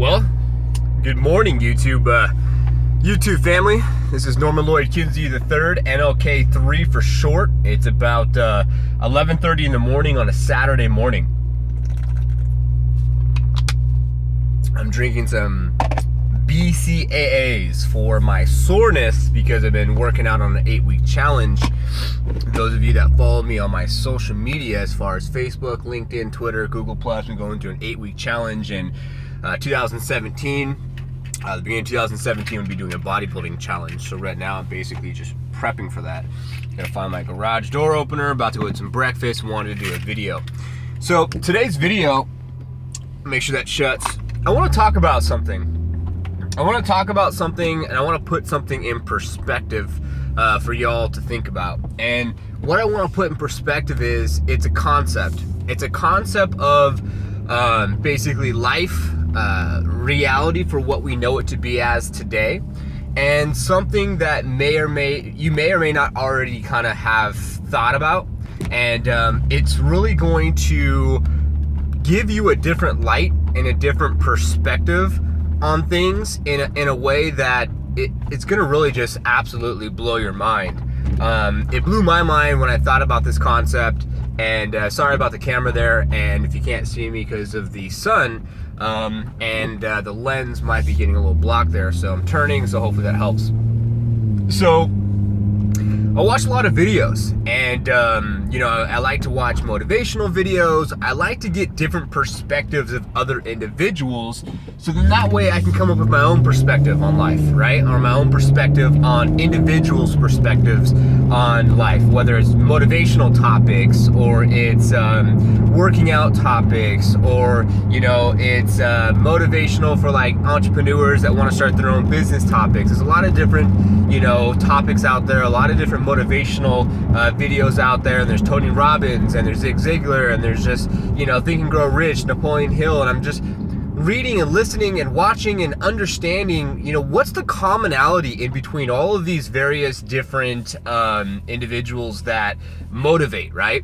Well, good morning, YouTube family. This is Norman Lloyd Kinsey III, NLK3 for short. It's about 11:30 in the morning on a Saturday morning. I'm drinking some BCAAs for my soreness because I've been working out on an 8-week challenge. Those of you that follow me on my social media, as far as Facebook, LinkedIn, Twitter, Google+, I'm going through an 8-week challenge in 2017. The beginning of 2017, we'll be doing a bodybuilding challenge. So right now, I'm basically just prepping for that. Gotta find my garage door opener, about to go eat some breakfast, wanted to do a video. So today's video, make sure that shuts. I want to talk about something. And I want to put something in perspective for y'all to think about. And what I want to put in perspective is, it's a concept. It's a concept of basically life, reality for what we know it to be as today, and something that you may or may not already kind of have thought about. And it's really going to give you a different light and a different perspective on things in a way that it's going to really just absolutely blow your mind. It blew my mind when I thought about this concept, and sorry about the camera there, and if you can't see me because of the sun, and the lens might be getting a little blocked there, so I'm turning, so hopefully that helps. So I watch a lot of videos, and I like to watch motivational videos. I like to get different perspectives of other individuals, so then that way I can come up with my own perspective on life, right? Or my own perspective on individuals' perspectives on life, whether it's motivational topics, or it's working out topics, or it's motivational for like entrepreneurs that want to start their own business topics. There's a lot of different topics out there, a lot of different motivational videos out there, and there's Tony Robbins, and there's Zig Ziglar, and there's just Think and Grow Rich, Napoleon Hill, and I'm just reading and listening and watching and understanding what's the commonality in between all of these various different individuals that motivate, right?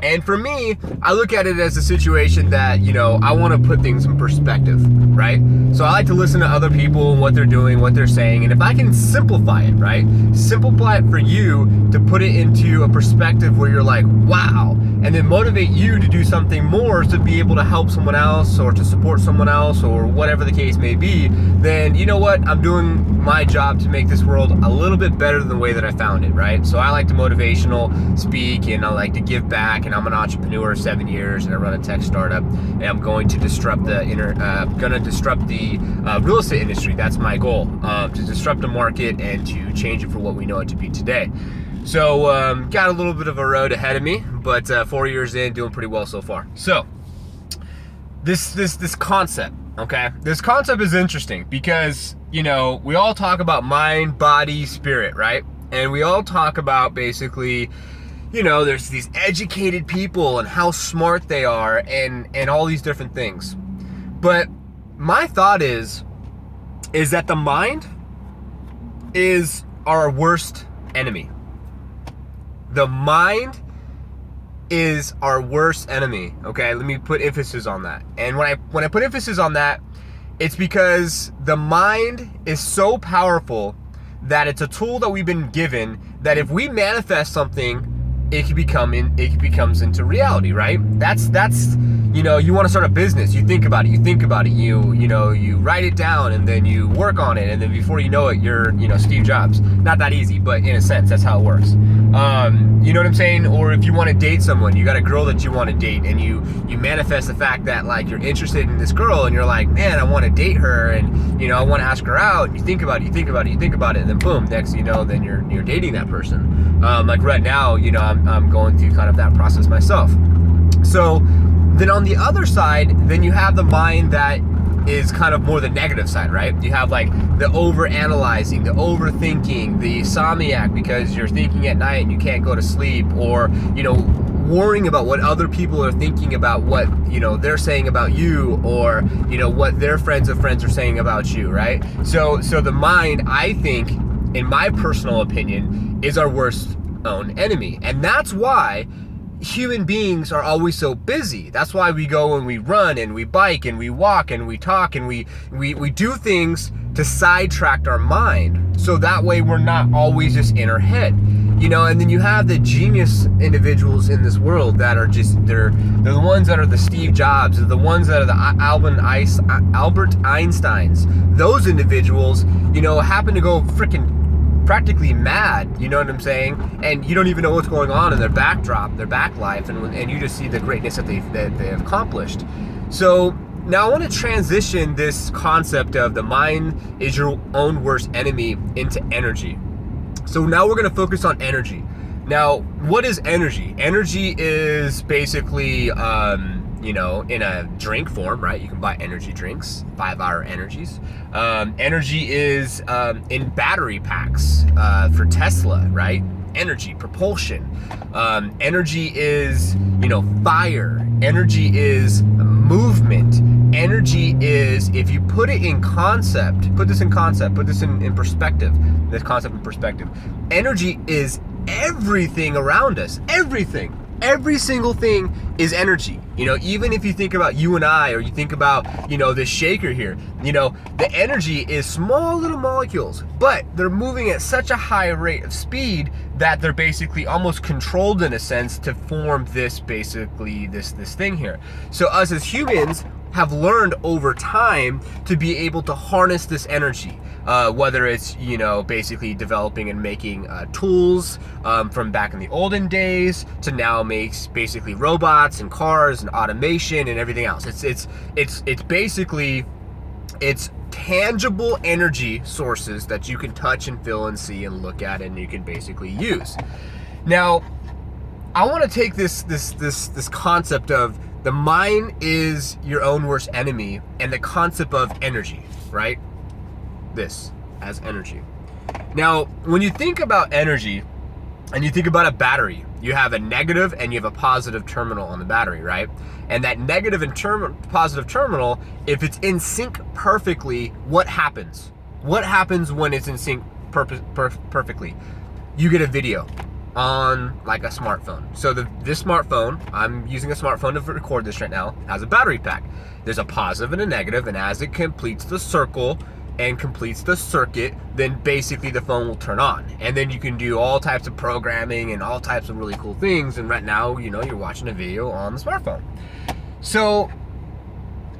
And for me, I look at it as a situation that, I want to put things in perspective, right? So I like to listen to other people and what they're doing, what they're saying. And if I can simplify it, right? Simplify it for you to put it into a perspective where you're like, wow, and then motivate you to do something more, to be able to help someone else or to support someone else or whatever the case may be, then you know what? I'm doing my job to make this world a little bit better than the way that I found it, right? So I like to motivational speak, and I like to give back, and I'm an entrepreneur 7 years, and I run a tech startup, and I'm going to disrupt the real estate industry. That's my goal, to disrupt the market and to change it for what we know it to be today. So got a little bit of a road ahead of me, but 4 years in, doing pretty well so far. So this concept, okay? This concept is interesting because we all talk about mind, body, spirit, right? And we all talk about basically, there's these educated people and how smart they are and all these different things. But my thought is that the mind is our worst enemy. The mind is our worst enemy, okay? Let me put emphasis on that. And when I put emphasis on that, it's because the mind is so powerful that it's a tool that we've been given, that if we manifest something, it becomes into reality, right? That's you want to start a business, you think about it, you write it down, and then you work on it, and then before you know it, you're Steve Jobs. Not that easy, but in a sense, that's how it works. You know what I'm saying? Or if you want to date someone, you got a girl that you want to date, and you manifest the fact that like you're interested in this girl, and you're like, man, I want to date her, and I want to ask her out. And you think about it, and then boom, next thing you know, then you're dating that person. Like right now, I'm going through kind of that process myself. So then on the other side, then you have the mind that is kind of more the negative side, right? You have like the over-analyzing, the overthinking, the insomniac because you're thinking at night and you can't go to sleep, or, worrying about what other people are thinking about what, they're saying about you, or, what their friends of friends are saying about you, right? So the mind, I think, in my personal opinion, is our worst own enemy. And that's why human beings are always so busy. That's why we go and we run and we bike and we walk and we talk and we do things to sidetrack our mind. So that way we're not always just in our head. And then you have the genius individuals in this world that are just, they're the ones that are the Steve Jobs, they're the ones that are the Albert Einsteins. Those individuals, happen to go freaking practically mad, you know what I'm saying? And you don't even know what's going on in their backdrop, their back life, and you just see the greatness that they have accomplished. So now I want to transition this concept of the mind is your own worst enemy into energy. So now we're going to focus on energy. Now, what is energy? Energy is basically, in a drink form, right? You can buy energy drinks, 5-hour energies. Energy is in battery packs for Tesla, right? Energy, propulsion. Energy is, fire. Energy is movement. Energy is, if you put it in concept, put this in perspective, this concept in perspective. Energy is everything around us. Everything. Every single thing is energy. Even if you think about you and I, or you think about, this shaker here, the energy is small little molecules, but they're moving at such a high rate of speed that they're basically almost controlled in a sense to form this thing here. So us as humans have learned over time to be able to harness this energy, whether it's, basically developing and making tools from back in the olden days to now makes basically robots and cars and automation and everything else. It's basically, it's tangible energy sources that you can touch and feel and see and look at and you can basically use. Now, I want to take this concept of the mind is your own worst enemy and the concept of energy, right? This as energy. Now, when you think about energy and you think about a battery, you have a negative and you have a positive terminal on the battery, right? And that negative and positive terminal, if it's in sync perfectly, what happens? What happens when it's in sync perfectly? You get a video on like a smartphone. So this smartphone, I'm using a smartphone to record this right now, has a battery pack. There's a positive and a negative, and as it completes the circle and completes the circuit, then basically the phone will turn on. And then you can do all types of programming and all types of really cool things. And right now, you're watching a video on the smartphone. So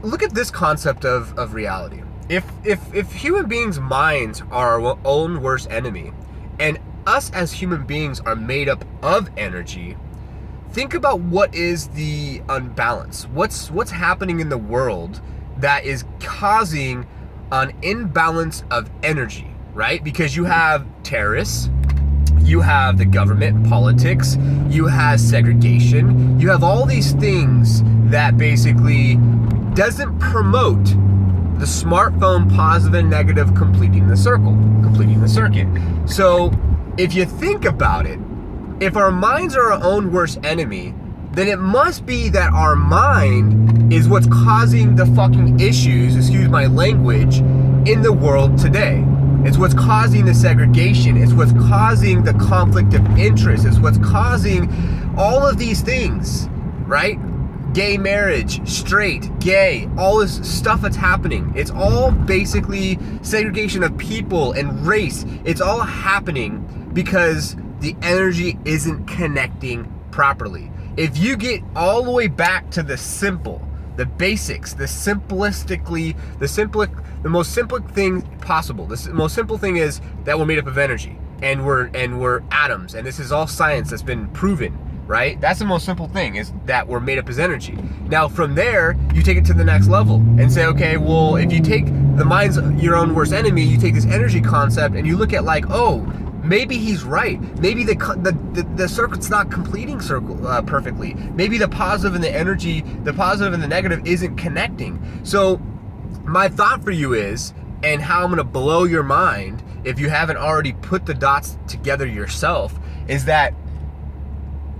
look at this concept of reality. If human beings' minds are our own worst enemy, and us as human beings are made up of energy, think about what is the unbalance. What's happening in the world that is causing an imbalance of energy, right? Because you have terrorists, you have the government, politics, you have segregation, you have all these things that basically doesn't promote the smartphone positive and negative completing the circuit. So if you think about it, if our minds are our own worst enemy, then it must be that our mind is what's causing the fucking issues, excuse my language, in the world today. It's what's causing the segregation. It's what's causing the conflict of interest. It's what's causing all of these things, right? Gay marriage, straight, gay, all this stuff that's happening. It's all basically segregation of people and race. It's all happening because the energy isn't connecting properly. If you get all the way back to the simple, the basics, the most simple thing possible. The most simple thing is that we're made up of energy, and we're atoms, and this is all science that's been proven, right? That's the most simple thing, is that we're made up as energy. Now from there, you take it to the next level and say, okay, well, if you take the mind's your own worst enemy, you take this energy concept and you look at like, oh, maybe he's right. Maybe the circuit's not completing perfectly. Maybe the positive and the energy, the positive and the negative isn't connecting. So my thought for you is, and how I'm going to blow your mind if you haven't already put the dots together yourself, is that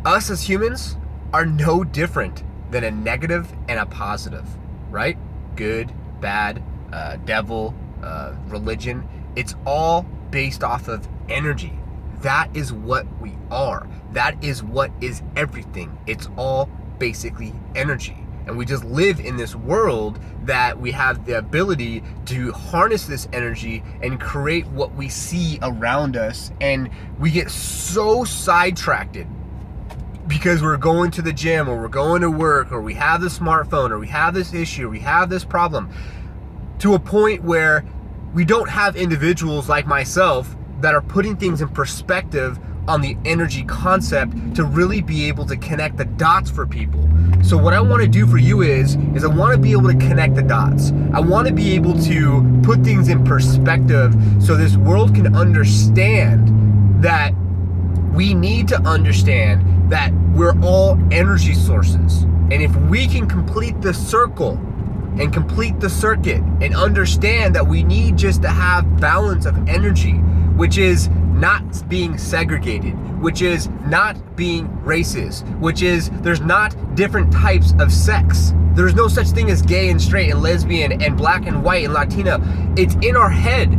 us as humans are no different than a negative and a positive, right? Good, bad, devil, religion. It's all based off of energy. That is what we are. That is what is everything. It's all basically energy. And we just live in this world that we have the ability to harness this energy and create what we see around us. And we get so sidetracked because we're going to the gym, or we're going to work, or we have the smartphone, or we have this issue, or we have this problem, to a point where we don't have individuals like myself that are putting things in perspective on the energy concept to really be able to connect the dots for people. So what I want to do for you is I want to be able to connect the dots. I want to be able to put things in perspective so this world can understand that we need to understand that we're all energy sources. And if we can complete the circle and complete the circuit and understand that we need just to have balance of energy, which is not being segregated, which is not being racist, which is there's not different types of sex. There's no such thing as gay and straight and lesbian and black and white and Latina. It's in our head.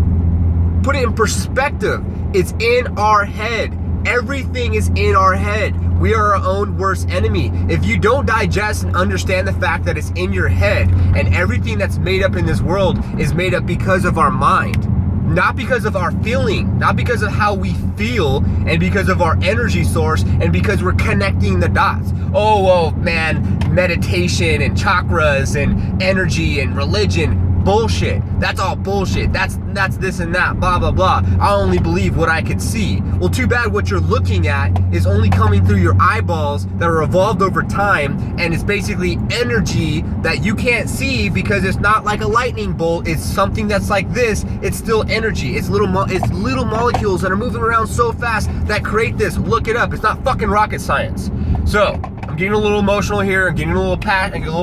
Put it in perspective. It's in our head. Everything is in our head. We are our own worst enemy. If you don't digest and understand the fact that it's in your head, and everything that's made up in this world is made up because of our mind, not because of our feeling, not because of how we feel, and because of our energy source, and because we're connecting the dots. Oh man, meditation and chakras and energy and religion. Bullshit. That's all bullshit. That's this and that, blah, blah, blah. I only believe what I could see. Well, too bad what you're looking at is only coming through your eyeballs that are evolved over time, and it's basically energy that you can't see because it's not like a lightning bolt. It's something that's like this. It's still energy. It's little molecules that are moving around so fast that create this. Look it up. It's not fucking rocket science. So, I'm getting a little emotional here. I'm getting a little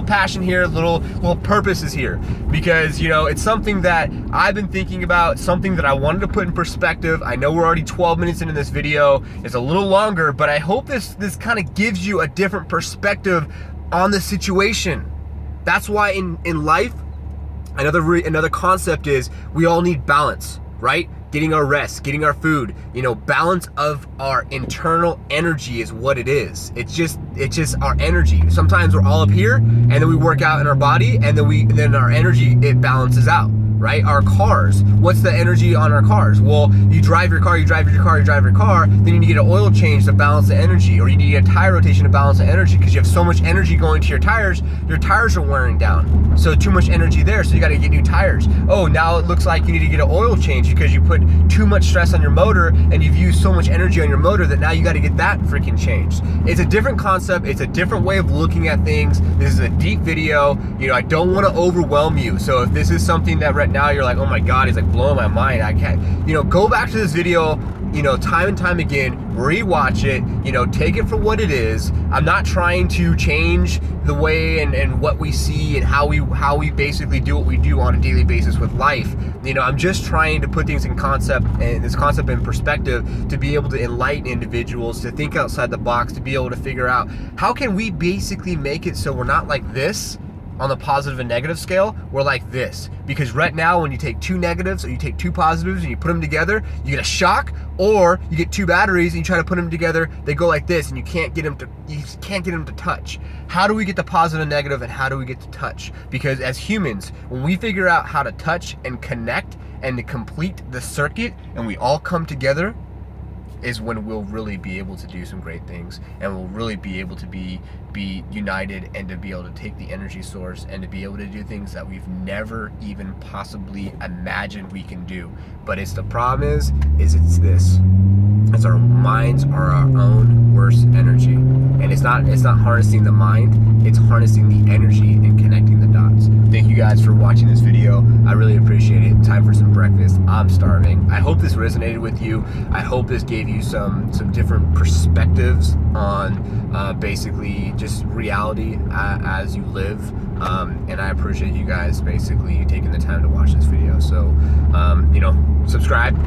passion here. Little purposes here, because it's something that I've been thinking about, something that I wanted to put in perspective. I know we're already 12 minutes into this video. It's a little longer, but I hope this kind of gives you a different perspective on the situation. That's why in life, another concept is we all need balance, right? Getting our rest, getting our food, balance of our internal energy is what it is. It's just our energy. Sometimes we're all up here, and then we work out in our body, and then our energy, it balances out, right? Our cars, what's the energy on our cars? Well, you drive your car, then you need to get an oil change to balance the energy, or you need to get a tire rotation to balance the energy, because you have so much energy going to your tires are wearing down. So too much energy there, so you got to get new tires. Oh, now it looks like you need to get an oil change because you put too much stress on your motor, and you've used so much energy on your motor that now you got to get that freaking changed. It's a different concept. It's a different way of looking at things. This is a deep video. I don't want to overwhelm you. So if this is something that right now you're like, oh my God, it's like blowing my mind, I can't, go back to this video, time and time again, rewatch it, take it for what it is. I'm not trying to change the way and what we see and how we basically do what we do on a daily basis with life. I'm just trying to put things in concept, and this concept in perspective, to be able to enlighten individuals, to think outside the box, to be able to figure out how can we basically make it so we're not like this on the positive and negative scale, we're like this. Because right now, when you take two negatives or you take two positives and you put them together, you get a shock, or you get two batteries and you try to put them together, they go like this, and you can't get them to touch. How do we get the positive and negative, and how do we get to touch? Because as humans, when we figure out how to touch and connect and to complete the circuit, and we all come together, is when we'll really be able to do some great things, and we'll really be able to be united, and to be able to take the energy source and to be able to do things that we've never even possibly imagined we can do. But it's the problem is it's this. It's our minds are our own worst energy. And it's not harnessing the mind, it's harnessing the energy and connecting the dots. Thank you guys for watching this video. I really appreciate it. Time for some breakfast. I'm starving. I hope this resonated with you. I hope this gave you some different perspectives on basically just reality as you live. And I appreciate you guys basically taking the time to watch this video. So, subscribe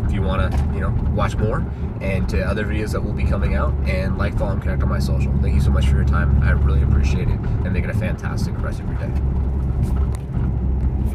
if you want to, watch more, and to other videos that will be coming out, and follow, and connect on my social. Thank you so much for your time. I really appreciate it, and make it a fantastic rest of your day.